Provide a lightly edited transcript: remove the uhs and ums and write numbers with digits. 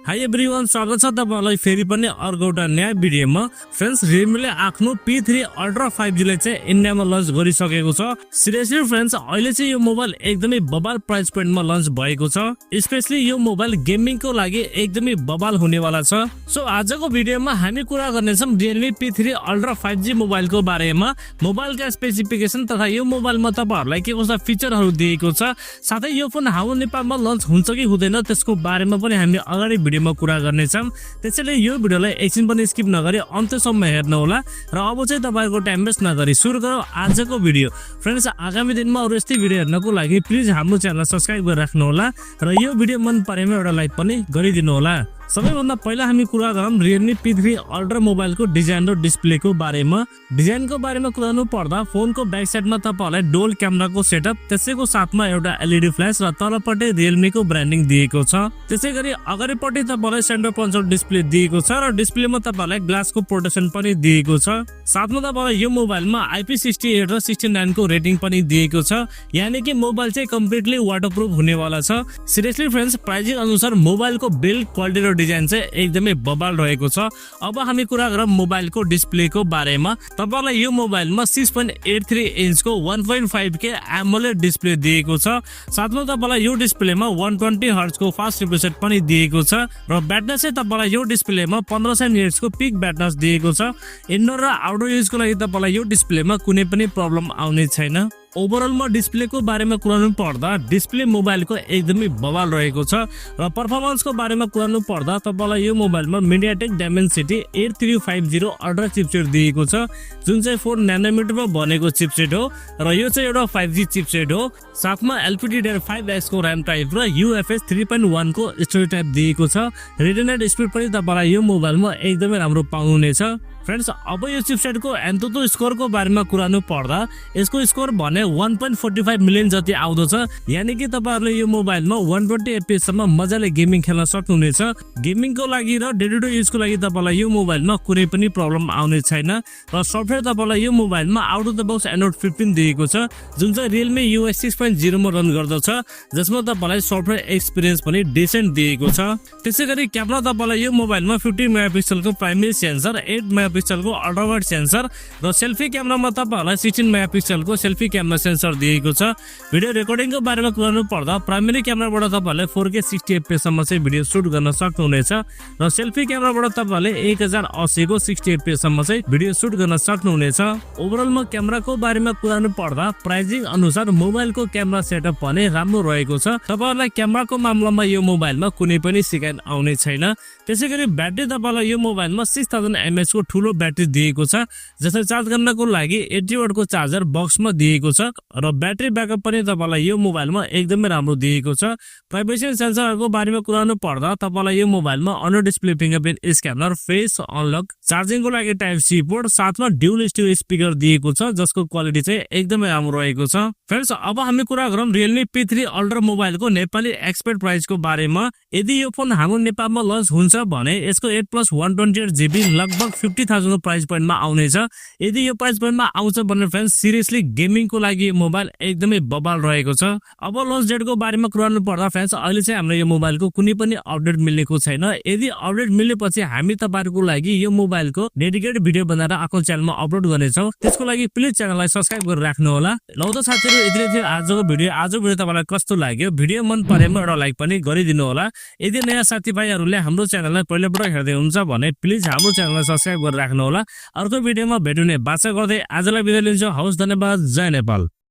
High everyone, स्वागत छ तपाईहरुलाई फेरि पनि अर्को एउटा नयाँ भिडियोमा। फ्रेन्ड्स, Realme ले आफ्नो P3 Ultra 5G लाई चाहिँ इन्डियामा लन्च गरिसकेको छ। सिरियसली फ्रेन्ड्स, अहिले चाहिँ यो मोबाइल एकदमै बबाल प्राइस पोइन्टमा लन्च भएको छ। स्पेशली यो मोबाइल गेमिङको लागि एकदमै बबाल हुनेवाला छ। सो आजको भिडियोमा हामी कुरा गर्नेछौँ Realme P3 Ultra 5G मोबाइलको बारेमा, मोबाइलका स्पेसिफिकेसन तथा यो मोबाइलमा तपाईहरुलाई के कस्ता फिचरहरु दिएको छ, साथै यो फोन हाम्रो नेपालमा लन्च हुन्छ कि हुँदैन त्यसको बारेमा पनि हामी अगाडि भिडियोमा कुरा गर्नेछौँ। त्यसैले यो भिडियोलाई एकछिन पनि स्किप नगरी अन्त्यसम्म हेर्नु होला। र अब चाहिँ तपाईहरुको टाइम वेस्ट नगरी सुरु गरौँ आजको भिडियो। फ्रेन्ड्स, आगामी दिनमा अरु यस्तै भिडियो हेर्नको लागि प्लिज हाम्रो च्यानललाई सब्स्क्राइब गरेर राख्नु होला र यो भिडियो मन परेमा एउटा लाइक पनि गरिदिनु होला। सबैभन्दा पहिला हामी कुरा गरौँ Realme P3 Ultra मोबाइलको डिजाइन र डिस्प्लेको बारेमा। डिजाइनको बारेमा कुरानु पर्दा फोनको ब्याक साइडमा तपाईहरुलाई डुअल क्यामेराको सेटअप, त्यसैको साथमा एउटा एलईडी फ्ल्याश र तलपट्टि Realme को ब्रान्डिङ दिएको छ। त्यसैगरी अगाडिपट्टि तपाईहरुलाई सेन्टर पञ्चर डिस्प्ले दिएको छ र डिस्प्लेमा तपाईहरुलाई ग्लासको प्रोटेक्सन पनि दिएको छ। साथमा तपाईहरुलाई यो मोबाइलमा IP68 र 69 को रेटिङ पनि दिएको छ, यानी कि मोबाइल चाहिँ कम्प्लिटली वाटरप्रुफ हुनेवाला छ। सिरियसली फ्रेन्ड्स, प्राइसिङ अनुसार मोबाइलको बिल्ड क्वालिटी र डिजाइन चाहिँ एकदमै बबाल रहेको छ। अब हामी कुरा गरौँ मोबाइलको डिस्प्लेको बारेमा। तपाईहरुलाई यो मोबाइलमा 6.83 इन्चको 1.5K AMOLED डिस्प्ले दिएको छ। साथमा तपाईहरुलाई यो डिस्प्लेमा 120 हर्ट्जको फास्ट रिफ्रेश रेट पनि दिएको छ र ब्याट्री चाहिँ तपाईहरुलाई यो डिस्प्लेमा 1500 mAh को पिक ब्याट्री दिएको छ। इनडोर र आउटडोर युजको लागि तपाईहरुलाई यो डिस्प्लेमा कुनै पनि प्रब्लम आउने छैन। ओभरअलमा डिस्प्लेको बारेमा कुरानु पर्दा डिस्प्ले मोबाइलको एकदमै बवाल रहेको छ र परफर्मेन्सको बारेमा कुरानु पर्दा तपाईलाई यो मोबाइलमा MediaTek Dimensity 8350 अल्ट्रा चिपसेट दिएको छ, जुन चाहिँ 4 नैनोमिटरमा बनेको चिपसेट हो र यो चाहिँ एउटा 5G चिपसेट हो। साथमा LPDDR5X को RAM टाइप र UFS 3.1 को स्टोरेज टाइप दिएको छ। रेटिना स्पिड पनि तपाईलाई यो मोबाइलमा एकदमै राम्रो पाउनुहुनेछ। फ्रेन्ड्स, अब यो चिपसेटको एन्तुतो स्कोरको बारेमा कुरानु पर्दा यसको स्कोर भने 1.45 मिलियन जति आउँदछ, यानी कि तपाईहरुले यो मोबाइलमा 120 FPS सम्म मजाले गेमिङ खेल्न सक्नुहुनेछ। गेमिङको लागि र डे टु डे युजको लागि तपाईलाई यो मोबाइलमा कुनै पनि प्रब्लम आउने छैन र सफ्टवेयर तपाईलाई यो मोबाइलमा out of the box Android 15 दिएको छ, जुन चाहिँ Realme OS 6.0 मा रन गर्दछ, जसमा तपाईलाई सफ्टवेयर एक्सपिरियन्स पनि डिसेन्ट दिएको छ। त्यसैगरी क्यामेरा तपाईलाई यो मोबाइलमा 50 मेगापिक्सलको प्राइमेरी सेन्सर, 8 मेगापिक्सलको अल्ट्रा वाइड सेन्सर र सेल्फी क्यामेरामा तपाईहरुलाई 16 मेगापिक्सलको सेल्फी क्यामेरा सेन्सर दिएको छ। भिडियो रेकर्डिङको बारेमा कुरानु पर्दा प्राइमेरी क्यामेराबाट तपाईहरुले 4K 60 FPS सम्म चाहिँ भिडियो सुट गर्न सक्नुहुनेछ र सेल्फी क्यामेराबाट तपाईहरुले 1080 को 60 FPS सम्म चाहिँ भिडियो सुट गर्न सक्नुहुनेछ। ओभरअलमा क्यामेराको बारेमा कुरानु पर्दा प्राइसिङ अनुसार मोबाइलको क्यामेरा सेटअप पनि राम्रो रहेको छ। तपाईहरुलाई क्यामेराको मामलामा यो मोबाइलमा कुनै पनि शिकायत आउने छैन। त्यसैगरी ब्याट्री तपाईहरुलाई यो मोबाइलमा 6000 mAh को ठुलो ब्याट्री दिएको छ, जसलाई चार्ज गर्नको लागि 80 वाट को चार्जर बक्समा दिएको छ र ब्याट्री ब्याकअप पनि तपाईलाई यो मोबाइलमा एकदमै राम्रो दिएको छ। प्राइभेसी सेन्सरहरुको बारेमा कुरानु पर्दा तपाईलाई यो मोबाइलमा under display fingerprint scanner, face unlock, चार्जिङको लागि टाइप सी पोर्ट, साथमा ड्युल स्टिरियो स्पिकर दिएको छ, जसको क्वालिटी चाहिँ एकदमै राम्रो रहेको छ। फ्रेन्ड्स, अब हामी कुरा गरौँ Realme P3 Ultra मोबाइलको नेपाली एक्सपेक्ट प्राइसको बारेमा। यदि यो फोन हाम्रो नेपालमा लन्च हुन्छ भने यसको 8+128GB लगभग 50,000 को प्राइस पोइन्टमा आउनेछ। यदि यो प्राइस पोइन्टमा आउँछ भने फ्रेन्ड्स, सिरियसली गेमिङको लागि मोबाइल एकदमै बबाल रहेको छ। अब लन्च डेटको बारेमा कुरानु पर्दा फ्रेन्ड्स, अहिले चाहिँ हाम्रो यो मोबाइलको कुनै पनि अपडेट मिलेको छैन। यदि अपडेट मिलेपछि हामी तपाईहरुको लागि यो मोबाइलको डेडिकेटेड भिडियो बनाएर आफ्नो च्यानलमा अपलोड गर्नेछौँ। त्यसको लागि प्लिज च्यानललाई सब्स्क्राइब गरेर राख्नु होला। ल त साथीहरु, यति थियो आजको भिडियो तपाईलाई कस्तो लाग्यो? भिडियो मन परेमा एउटा लाइक पनि गरिदिनु होला। यदि नयाँ साथीभाइहरुले हाम्रो च्यानललाई पहिलोपटक हेर्दै हुन्छ भने प्लिज हाम्रो च्यानललाई सब्स्क्राइब गरेर राख्नु होला। अर्को भिडियोमा भेट्ने बाचा गर्दै आजलाई बिदा लिन्छु। हवस्, धन्यवाद। जय नेपाल।